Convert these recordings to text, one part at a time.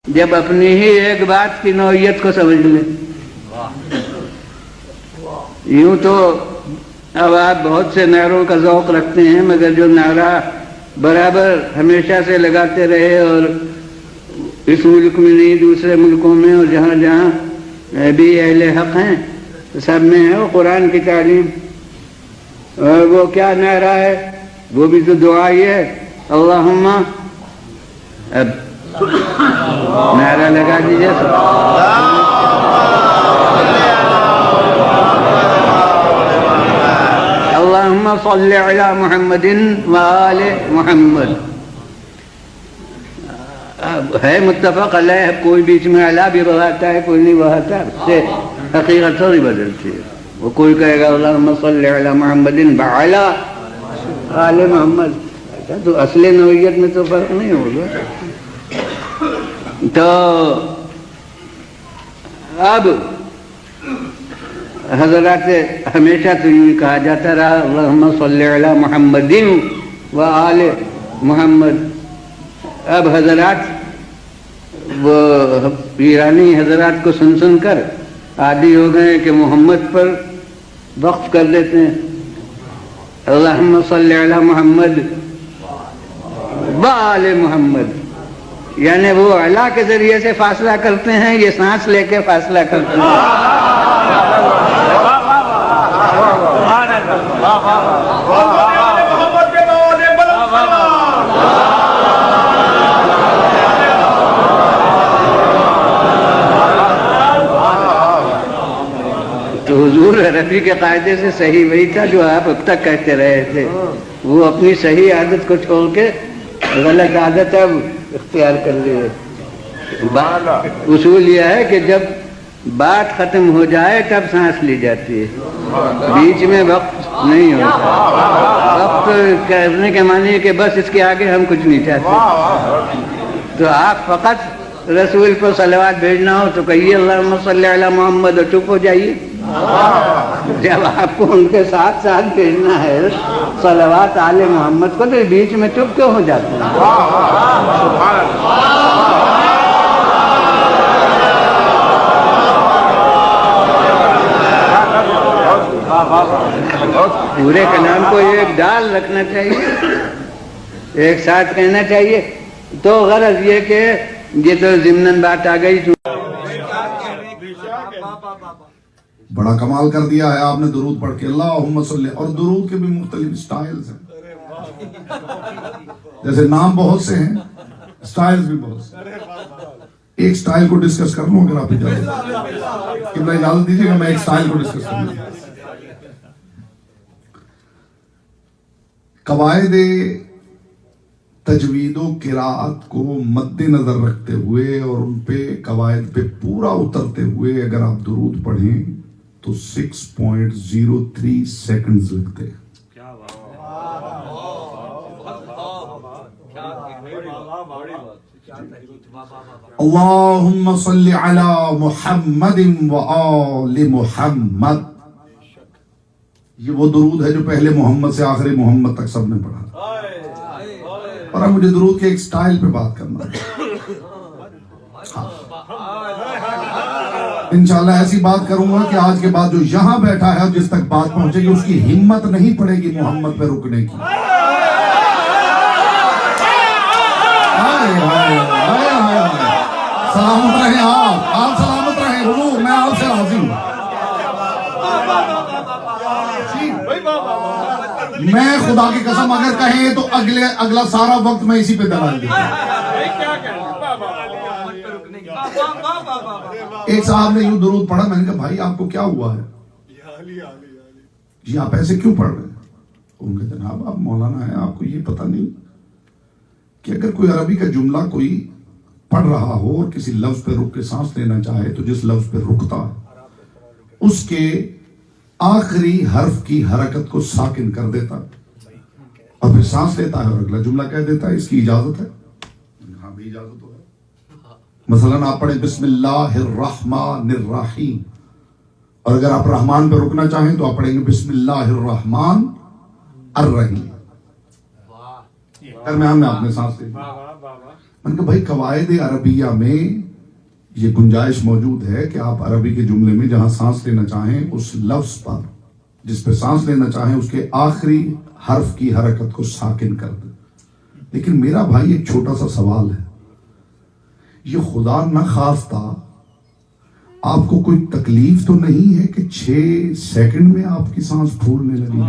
जब अपनी ही एक बात की नौइयत को समझ ले। यूं तो अब आप बहुत से नारों का ज़ौक़ रखते हैं, मगर जो नारा बराबर हमेशा से लगाते रहे और इस मुल्क में नहीं दूसरे मुल्कों में और जहाँ जहाँ भी अहले हक़ हैं तो सब में है वो कुरान की तालीम। और वो क्या नारा है, वो भी तो दुआ ही है, अल्लाहुम्मा। अब नारा लगा दीजिए अल्लाहुम्मा सल्ली अला मुहम्मदिन व आले मुहम्मद। है मुत्तफ़क़ अलैह, कोई बीच में अला भी बढ़ाता है, कोई नहीं बढ़ाता, उससे हकीकत थोड़ी बदलती है। वो कोई कहेगा अल्लाहुम्मा सल्ली अला मुहम्मदिन व अला आले मुहम्मद, तो असली नौइयत में तो फर्क नहीं होगा। तो अब हजरत हमेशा तो यूँ कहा जाता रहा अल्लाहुम्मा सल्ली अला मुहम्मदिन व आले मुहम्मद। अब हजरत वो ईरानी हजरत को सुन सुन कर आदी हो गए कि मोहम्मद पर वक्फ कर देते हैं, अल्लाहुम्मा सल्ली अला मुहम्मद व आले मुहम्मद, यानी वो अला के जरिए से फासला करते हैं, ये सांस लेके फासला करते हैं। तो हुजूर रफ़ी के कायदे से सही वही था जो आप अब तक कहते रहे थे। वो अपनी सही आदत को छोड़ के गलत आदत अब इख्तियार कर लिए। उसूल यह है कि जब बात खत्म हो जाए तब सांस ली जाती है, बीच में वक्त नहीं होता। वक्त करने के मानिए कि बस इसके आगे हम कुछ नहीं चाहते। तो आप फकत रसूल पर सलवात भेजना हो तो कहिए अल्लाहुम्मा सल्ली अला मुहम्मद और चुप हो जाइए। जब आपको उनके साथ साथ भेजना है सलवात आले मोहम्मद को, तो बीच में चुप क्यों हो जाते हैं? पूरे कलाम को एक डाल रखना चाहिए, एक साथ कहना चाहिए। तो गरज ये कि ये तो ज़िम्नन बात आ गई। बड़ा कमाल कर दिया है आपने दुरूद पढ़ के, अल्लाहुम्मा सल्ली। और दुरूद के भी मुख्तलिफ स्टाइल्स हैं, जैसे नाम बहुत से हैं, स्टाइल्स भी बहुत से। एक स्टाइल को डिस्कस कर लूं अगर आप इजाजत कि मैं इजाजत दीजिएगा, मैं एक स्टाइल को डिस्कस कर लूं। कवायदे तजवीदो किरात को मद्देनजर रखते हुए और उन पे कवायद पे पूरा उतरते हुए अगर आप दुरूद पढ़ें तो 6.03 सेकंड्स लगते हैं। अल्लाहुम्मा सल्ली अला मुहम्मदिन व आले मुहम्मद। ये वो दुरूद है जो पहले मोहम्मद से आखिरी मोहम्मद तक सबने पढ़ा। और अब मुझे दुरूद के एक स्टाइल पे बात करना है। इंशाल्लाह ऐसी बात करूंगा कि आज के बाद जो यहां बैठा है जिस तक बात पहुंचेगी उसकी हिम्मत नहीं पड़ेगी मोहम्मद पे रुकने की। सलामत रहे आप सलामत रहे हुजूर, मैं आपसे राजी हूं। मैं खुदा की कसम अगर कहें तो अगला सारा वक्त मैं इसी पे दलाल दूंगा। एक साहब ने यूं दुरूद पढ़ा, मैंने कहा भाई आपको क्या हुआ है जी, आप ऐसे क्यों पढ़ रहे हैं? उनके जनाब आप मौलाना हैं, आपको ये पता नहीं कि अगर कोई अरबी का जुमला कोई पढ़ रहा हो और किसी लफ्ज पे रुक के सांस लेना चाहे तो जिस लफ्ज पे रुकता है उसके आखिरी हर्फ की हरकत को साकिन कर देता और फिर सांस लेता है और अगला जुमला कह देता है। इसकी इजाजत है? हाँ भी इजाजत हो। मसलन आप पढ़े बिस्मिल्लाहिर्रहमानिर्रहीम और अगर आप रहमान पे रुकना चाहें तो आप पढ़ेंगे बिस्मिल्लाहिर्रहमान अर्रहीम। दरमियान में आपने सांस ली। मैंने कहा भाई कवायद अरबिया में ये गुंजाइश मौजूद है कि आप अरबी के जुमले में जहां सांस लेना चाहें उस लफ्ज पर जिस पे सांस लेना चाहें उसके आखिरी हर्फ की हरकत को साकिन कर दे। लेकिन मेरा भाई एक छोटा सा सवाल है, ये खुदा न खास्ता आपको कोई तकलीफ तो नहीं है कि 6 सेकंड में आपकी सांस फूलने लगी?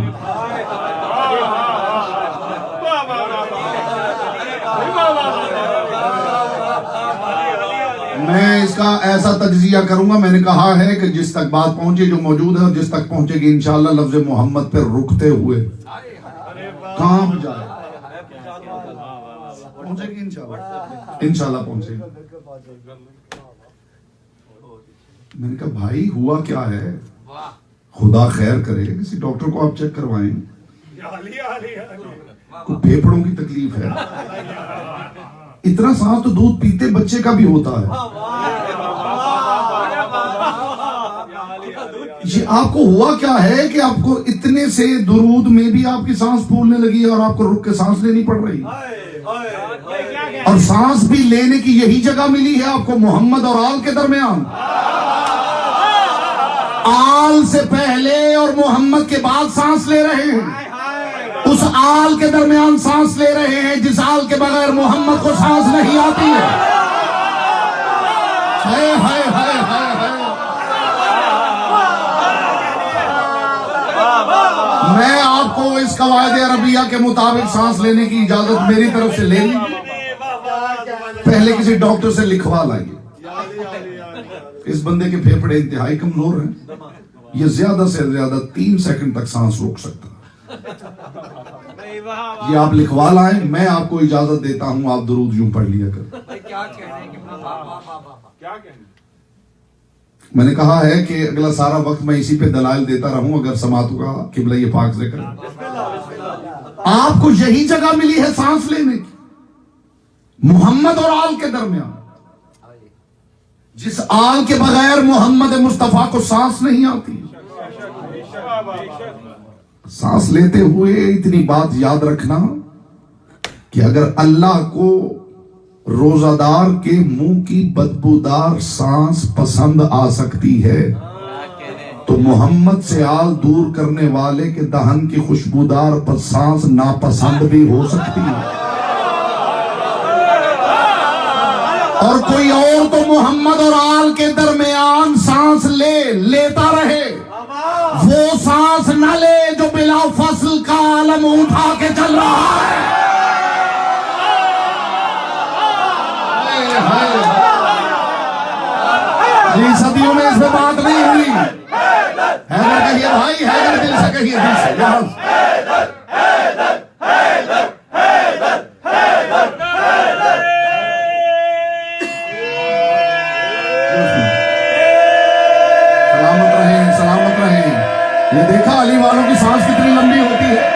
मैं इसका ऐसा तज्जिया करूंगा, मैंने कहा है कि जिस तक बात पहुंचे जो मौजूद है और जिस तक पहुंचेगी इंशाअल्लाह लफ्ज मोहम्मद पे रुकते हुए काम जाए पहुंचेगी इंशाअल्लाह पहुंचेगी। मैंने कहा भाई हुआ क्या है, खुदा खैर करे, किसी डॉक्टर को आप चेक करवाएं, कोई फेफड़ों की तकलीफ है। इतना सांस तो दूध पीते बच्चे का भी होता है। ये आपको हुआ क्या है कि आपको इतने से दुरूद में भी आपकी सांस फूलने लगी है और आपको रुक के सांस लेनी पड़ रही है, और सांस भी लेने की यही जगह मिली है आपको मोहम्मद और आल के दरमियान। आल से पहले और मोहम्मद के बाद सांस ले रहे हैं, उस आल के दरमियान सांस ले रहे हैं जिस आल के बगैर मोहम्मद को सांस नहीं आती है। हाय हाय हाय हाय हाय। मैं आपको इस कवायद अरबिया के मुताबिक सांस लेने की इजाजत मेरी तरफ से ले ली, पहले किसी डॉक्टर से लिखवा लाइए। इस बंदे के फेफड़े इंतहाई कमजोर हैं, ये ज्यादा से ज्यादा 3 सेकंड तक सांस रोक सकता है। ये आप लिखवा लाएं, मैं आपको इजाजत देता हूं, आप दुरूद यूं पढ़ लिया कर। मैंने कहा है कि अगला सारा वक्त मैं इसी पे दलाइल देता रहूं अगर समातों का किबला ये पाक से करे। आपको यही जगह मिली है सांस लेने की, मोहम्मद और आल के दरमियान, जिस आल के बगैर मोहम्मद मुस्तफा को सांस नहीं आती। सांस लेते हुए इतनी बात याद रखना कि अगर अल्लाह को रोजादार के मुंह की बदबूदार सांस पसंद आ सकती है तो मोहम्मद से आल दूर करने वाले के दहन की खुशबूदार पर सांस नापसंद भी हो सकती है। और कोई और तो मोहम्मद और आल के दरमियान सांस लेता रहे, वो सांस न ले जो बिला फसल का आलम उठा के चल रहा है। जी सदियों में इसमें बात नहीं हुई। हैदर कहिए भाई, हैदर दिल से कहिए, दिल से। सलामत रहे। ये देखा अली वालों की सांस कितनी लंबी होती है।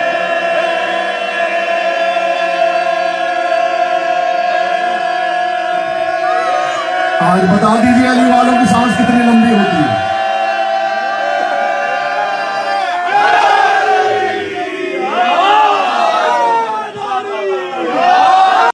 आज बता दीजिए अली वालों की सांस कितनी लंबी होती है।